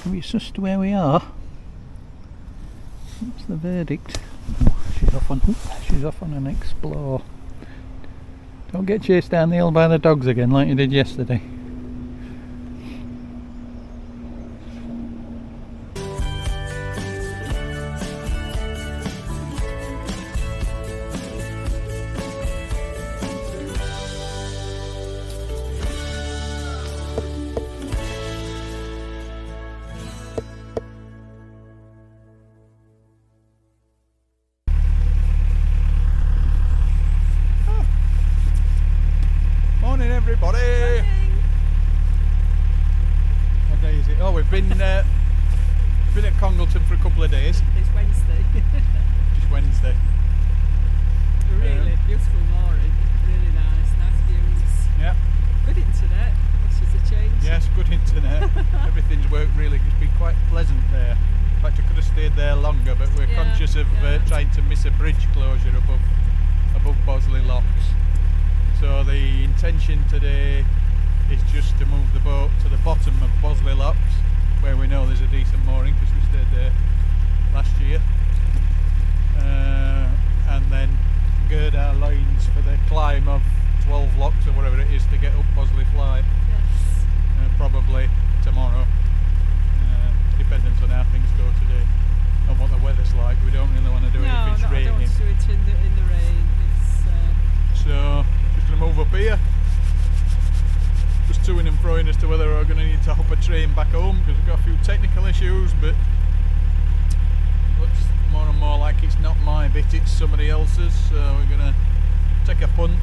Maybe it's just where we are. What's the verdict? She's off on an explore. Don't get chased down the hill by the dogs again like you did yesterday. Morning everybody! Morning. What day is it? Oh, we've been at Congleton for a couple of days. It's Wednesday. Just Wednesday. Really beautiful mooring. Really nice views. Yeah. Good internet, which is a change. Yes, good internet. Everything's worked really. It's been quite pleasant there. In fact, I could have stayed there longer, but we're conscious of trying to miss a bridge closure above Bosley Locks. So the intention today is just to move the boat to the bottom of Bosley Locks, where we know there's a decent mooring because we stayed there last year, and then gird our loins for the climb of 12 locks or whatever it is to get up Bosley Flight. Yes. Probably tomorrow, depending on how things go today and what the weather's like. We don't really want to do it if it's raining. I don't want to do it in the rain. So just going to move up here, just toing and froing as to whether we're going to need to hop a train back home because we've got a few technical issues, but it looks more and more like it's not my bit, it's somebody else's. So we're going to take a punt.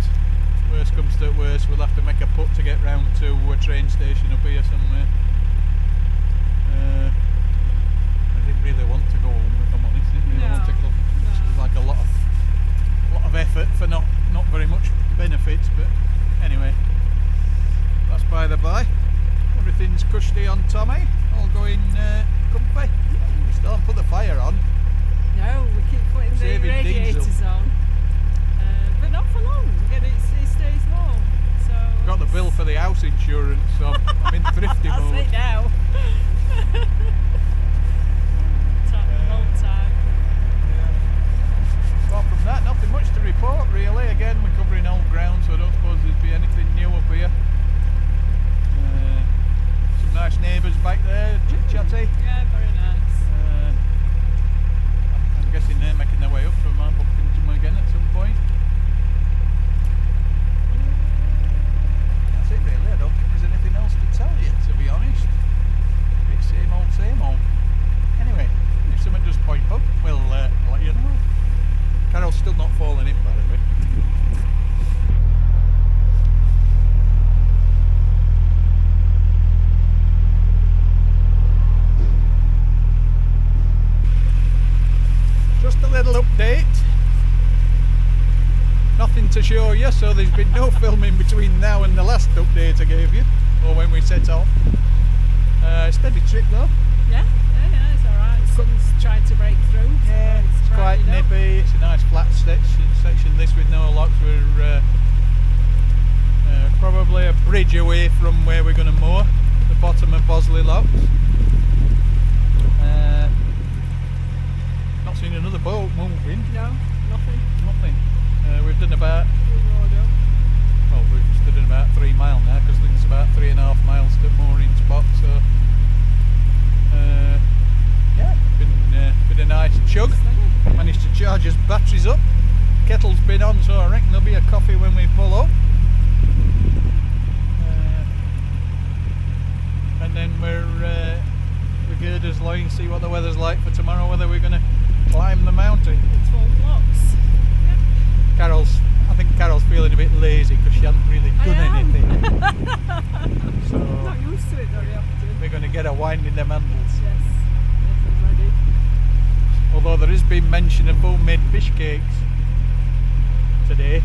Worst comes to worst, we'll have to make a putt to get round to a train station up here somewhere. I didn't really want to go home, if I'm honest. I didn't really want to go. It's like a lot of effort for not very much benefits, but anyway, that's by the by. Everything's cushy on TOMMi, all going comfy. We still haven't put the fire on. No, we keep putting the radiators on, but not for long. Again, it stays warm. So Got the bill for the house insurance, so I'm in thrifty that's mode. it now. Long time. Apart from that, nothing much to report really. Again, we're covering old ground, so I don't suppose there'd be anything new up here. Some nice neighbours back there, chit-chatty. Yeah, very nice. I'm guessing they're making their way up, so I might bump into them again at some point. That's it really, I don't think there's anything else to tell you, to be honest. A bit same old. Anyway, if something does point up, we'll let you know. Carol's still not falling in, by the way. Just a little update. Nothing to show you, so there's been no filming between now and the last update I gave you, or when we set off. Steady trip though. Yeah, it's alright. Sun's trying to break through. Yeah, so it's quite nippy. It's a nice flat section this with no locks. We're probably a bridge away from where we're going to moor, the bottom of Bosley Locks. Not seen another boat moving. No, nothing. We've done about, well, we've just done about 3 miles now because it's about 3.5 miles to mooring spot. So yeah, been a nice chug. Managed to charge his batteries up. Kettle's been on, so I reckon there'll be a coffee when we pull up. And then we gird us loin, see what the weather's like for tomorrow, whether we're going to climb the mountain. 12 blocks. Yeah. I think Carol's feeling a bit lazy because she hasn't really done anything. So Not used to it very often. we're going to get her winding them handles. Yes, I'm ready. Although there has been mention of homemade fish cakes today,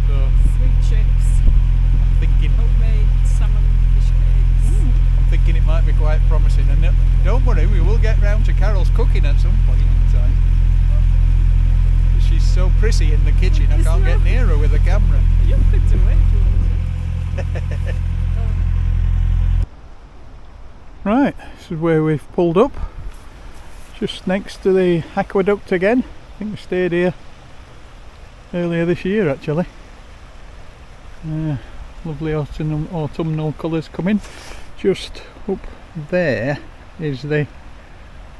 so Sweet chips, I'm thinking homemade salmon fish cakes. I'm thinking it might be quite promising. And don't worry, we will get round to Carol's cooking at some point in time. She's so prissy in the kitchen, I can't get near her with a camera. You could do it if you want to. Right, this is where we've pulled up, just next to the aqueduct again. I think we stayed here earlier this year actually. Lovely autumnal colours coming. Just up there is the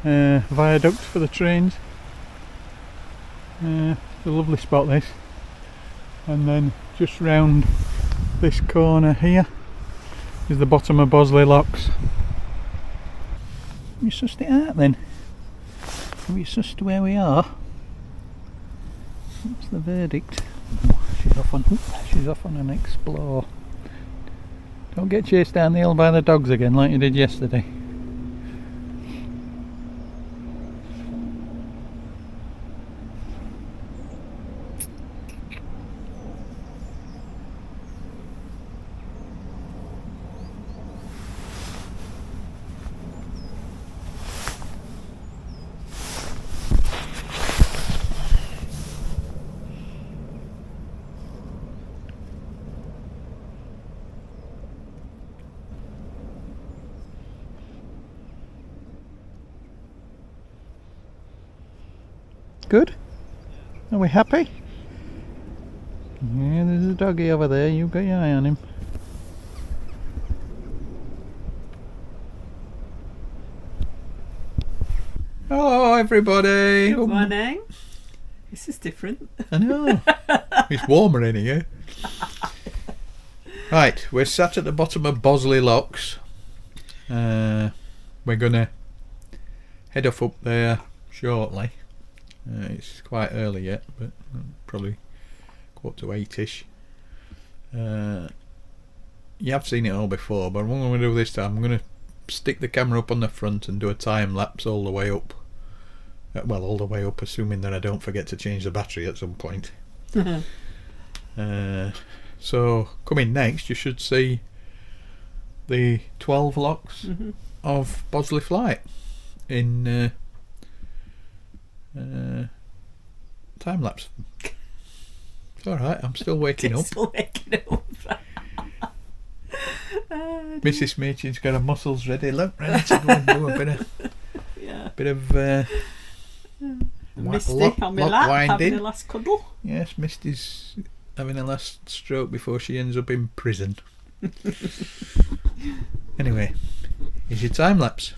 viaduct for the trains. It's a lovely spot this. And then just round this corner here is the bottom of Bosley Locks. You sussed it out then? Have you sussed where we are? What's the verdict? She's off on an explore. Don't get chased down the hill by the dogs again like you did yesterday. Good? Are we happy? Yeah, there's a doggy over there, you've got your eye on him. Hello everybody! Good morning. This is different. I know. It's warmer in here. Right, we're sat at the bottom of Bosley Locks. We're gonna head off up there shortly. It's quite early yet, but probably 7:45ish. You have seen it all before, but what I'm going to do this time, I'm going to stick the camera up on the front and do a time lapse all the way up. Well, all the way up, assuming that I don't forget to change the battery at some point. So coming next, you should see the 12 locks of Bosley Flight in time lapse. It's alright, I'm still waking up. Still waking up. Mrs. Machin's got her muscles ready, look, ready to go and do a bit of Misty on my lap, having a last cuddle. Yes, Misty's having a last stroke before she ends up in prison. Anyway, here's your time lapse.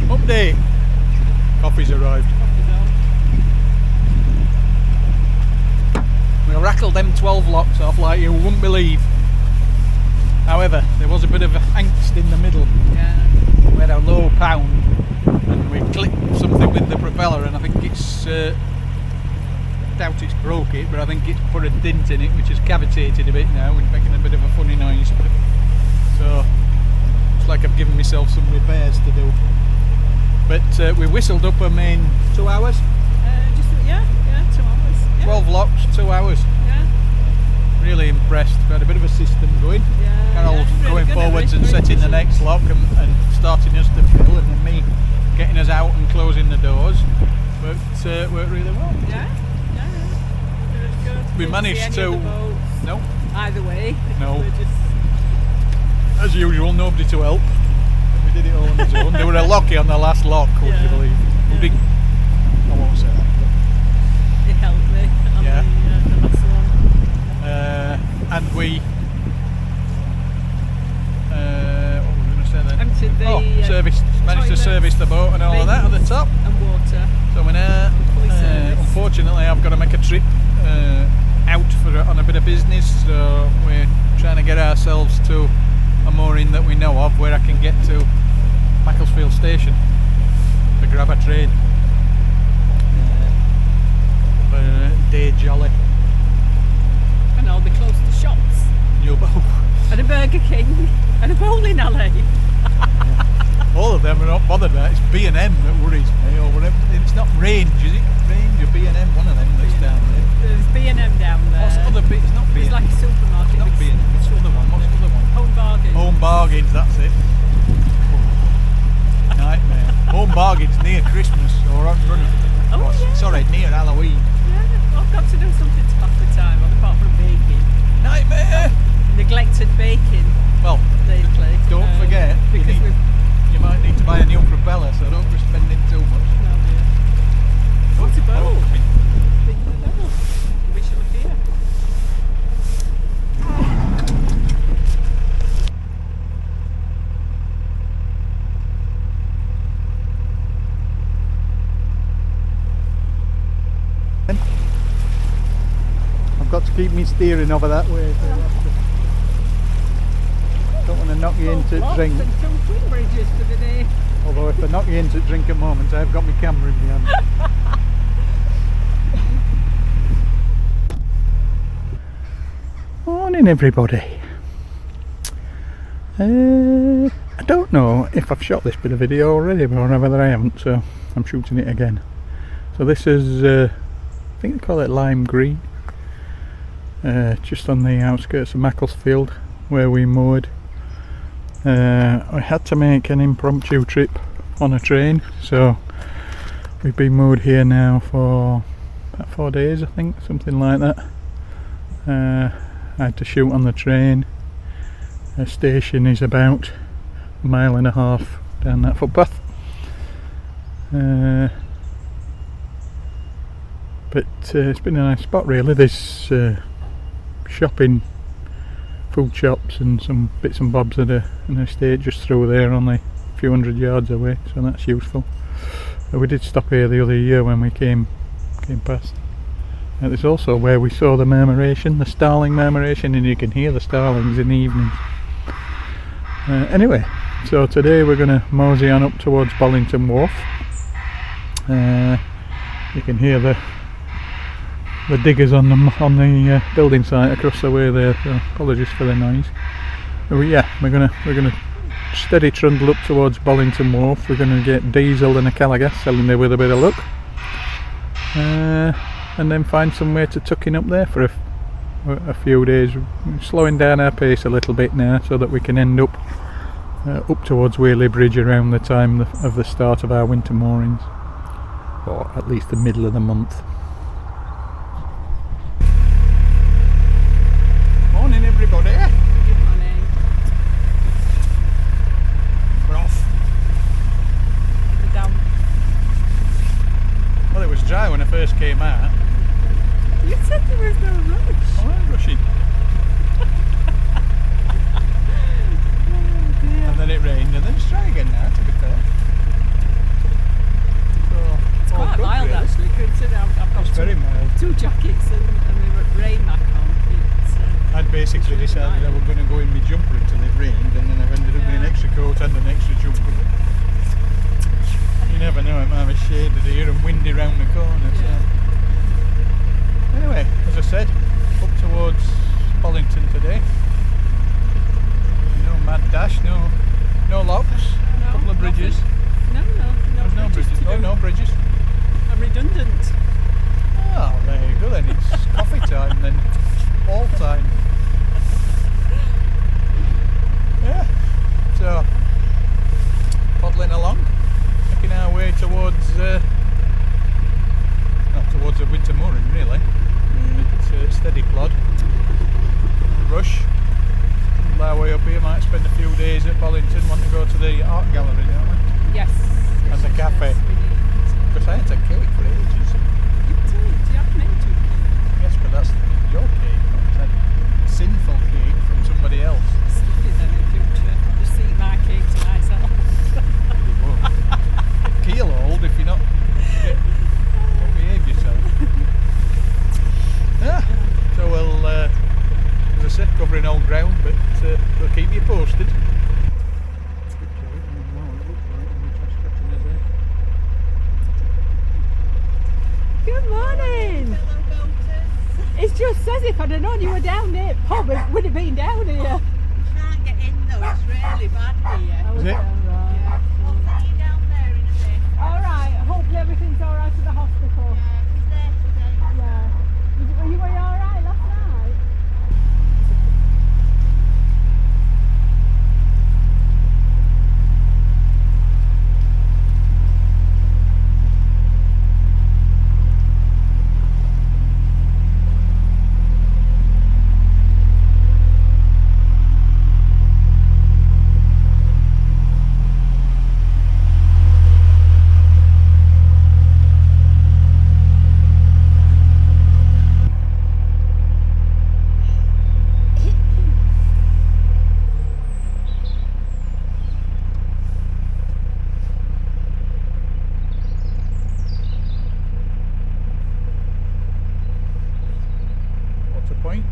Update! Coffee's arrived. We rattled them 12 locks off like you wouldn't believe. However, there was a bit of angst in the middle. Yeah. We had a low pound and we clipped something with the propeller, and I think it's I doubt it's broke it, but I think it's put a dint in it which has cavitated a bit now and making a bit of a funny noise. So it's like I've given myself some repairs to do. But we whistled up them in 2 hours. Yeah, 2 hours. Yeah. 12 locks, 2 hours. Yeah. Really impressed. We had a bit of a system going. Yeah. Carol Really going good, forwards and very setting the efficient. next lock and starting us to fill, and then me getting us out and closing the doors. Worked really well. Yeah. Good. We Didn't managed see any to- of the boats No, either way. No. We're just as usual, nobody to help. We did it all on his own. There were a locky on the last lock, would you Yeah. believe? We Yeah. didn't. I won't say that. it helped me on Yeah. the last one. And we. What were we going to say then? Emptied the Managed to toilets, service the boat and all of that at the bins top. and water. So we're now, Fully serviced. unfortunately, I've got to make a trip out on a bit of business. So we're trying to get ourselves to a mooring that we know of, where I can get to Macclesfield station to grab a train for a day jolly. And I'll be close to shops. And a Burger King and a bowling alley. All of them are not bothered about. It's B&M that worries me, or whatever. It's not Range, is it? Range or B&M, one of them that's down there. There's B&M down there. What's the other bit? It's not B&M. It's like a supermarket. It's not It's B&M. It's the other one. What's the other one? Home Bargains. Home Bargains, that's it. Nightmare. Home Bargains near Christmas or on Oh, yeah. sorry, near Halloween. Yeah, I've got to do something to pass the time on apart from baking. Nightmare! Neglected baking Well, lately. don't forget, Because we've you might need to buy a new propeller, so don't be spending too much. no dear. What's a boat? come in. Big boat. We shall look here. I've got to keep me steering over that way. So don't want to knock you into drink. And two twin bridges for the day. Although if I knock you into drink at the moment, I've got my camera in my hand. Morning everybody. I don't know if I've shot this bit of video already or whether I haven't, so I'm shooting it again. So this is, I think they call it Lyme Green, just on the outskirts of Macclesfield where we moored. I had to make an impromptu trip on a train, so we've been moored here now for about 4 days, I think, something like that. I had to shoot on the train. The station is about a mile and a half down that footpath. But it's been a nice spot really. There's shopping, food shops and some bits and bobs at an estate just through there, only a few hundred yards away, so that's useful. We did stop here the other year when we came past. There's also where we saw the murmuration, the starling murmuration, and you can hear the starlings in the evenings. Anyway, so today we're going to mosey on up towards Bollington Wharf. You can hear the diggers on the building site across the way there, so apologies for the noise. But yeah, we're gonna steady trundle up towards Bollington Wharf. We're gonna get diesel and a Calagas cylinder with a bit of luck, and then find somewhere to tuck in up there for a few days. We're slowing down our pace a little bit now so that we can end up towards Whaley Bridge around the time of the start of our winter moorings, or at least the middle of the month. Morning everybody! Good morning. We're off. The damp. Well, it was dry when I first came out. You said there was no rush. I wasn't rushing. Oh dear. And then it rained, and then it's dry again now, to be fair. So, It's all quite good, mild really. actually, considering I've got It's very mild. two jackets and the rain mac on. I'd basically really decided I mild. was going to go in my jumper until it rained, and then I've ended up with an Yeah. extra coat and an extra jumper. You never know, it might be shaded here and windy round the corner. So. Anyway, as I said, up towards Bollington today. No mad dash, no locks, No, couple of bridges. No There's no bridges. to Oh, do. no bridges. I'm redundant. Oh, there you go then. It's to go to the art gallery, don't we? Yes. And the cafe. Yes, we need. Because I had a cake for ages. You did. You have made your cake. Yes, but that's your cake, not a sinful cake from somebody else. Stick it then in future. Just eat my cake to myself. Really won't. Keel hold if you're not. Don't behave yourself. Yeah. So we'll, as I said, covering old ground, but we'll keep you posted. Good morning. It just says if I'd have known you were down there, pub, it would have been down here. Can't get in though, it's really bad here. Oh, Is it? right. We'll see you down there in a bit. Alright, hopefully everything's alright at the hospital. Yeah, he's there today. Yeah. Were you alright last night? What's the point?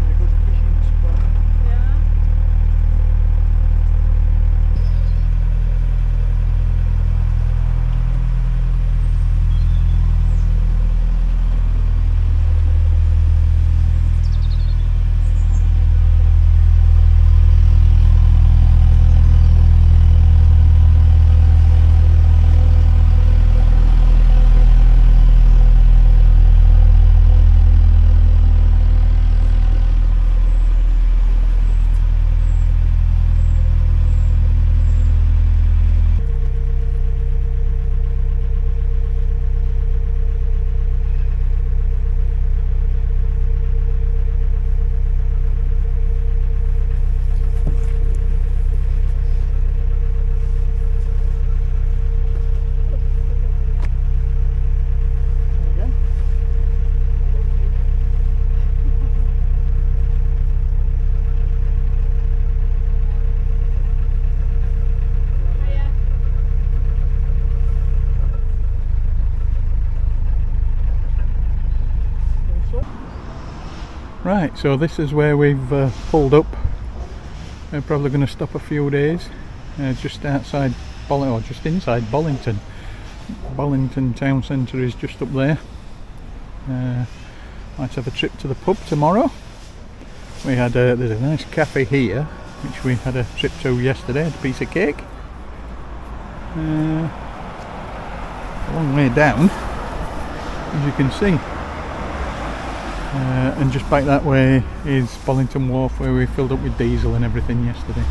A good fishing spot. Yeah. Again. Right, so this is where we've pulled up. We're probably going to stop a few days, just outside or just inside Bollington. Bollington town centre is just up there. Might have a trip to the pub tomorrow. We had there's a nice cafe here, which we had a trip to yesterday. Had a piece of cake. A long way down, as you can see. And just back that way is Bollington Wharf, where we filled up with diesel and everything yesterday.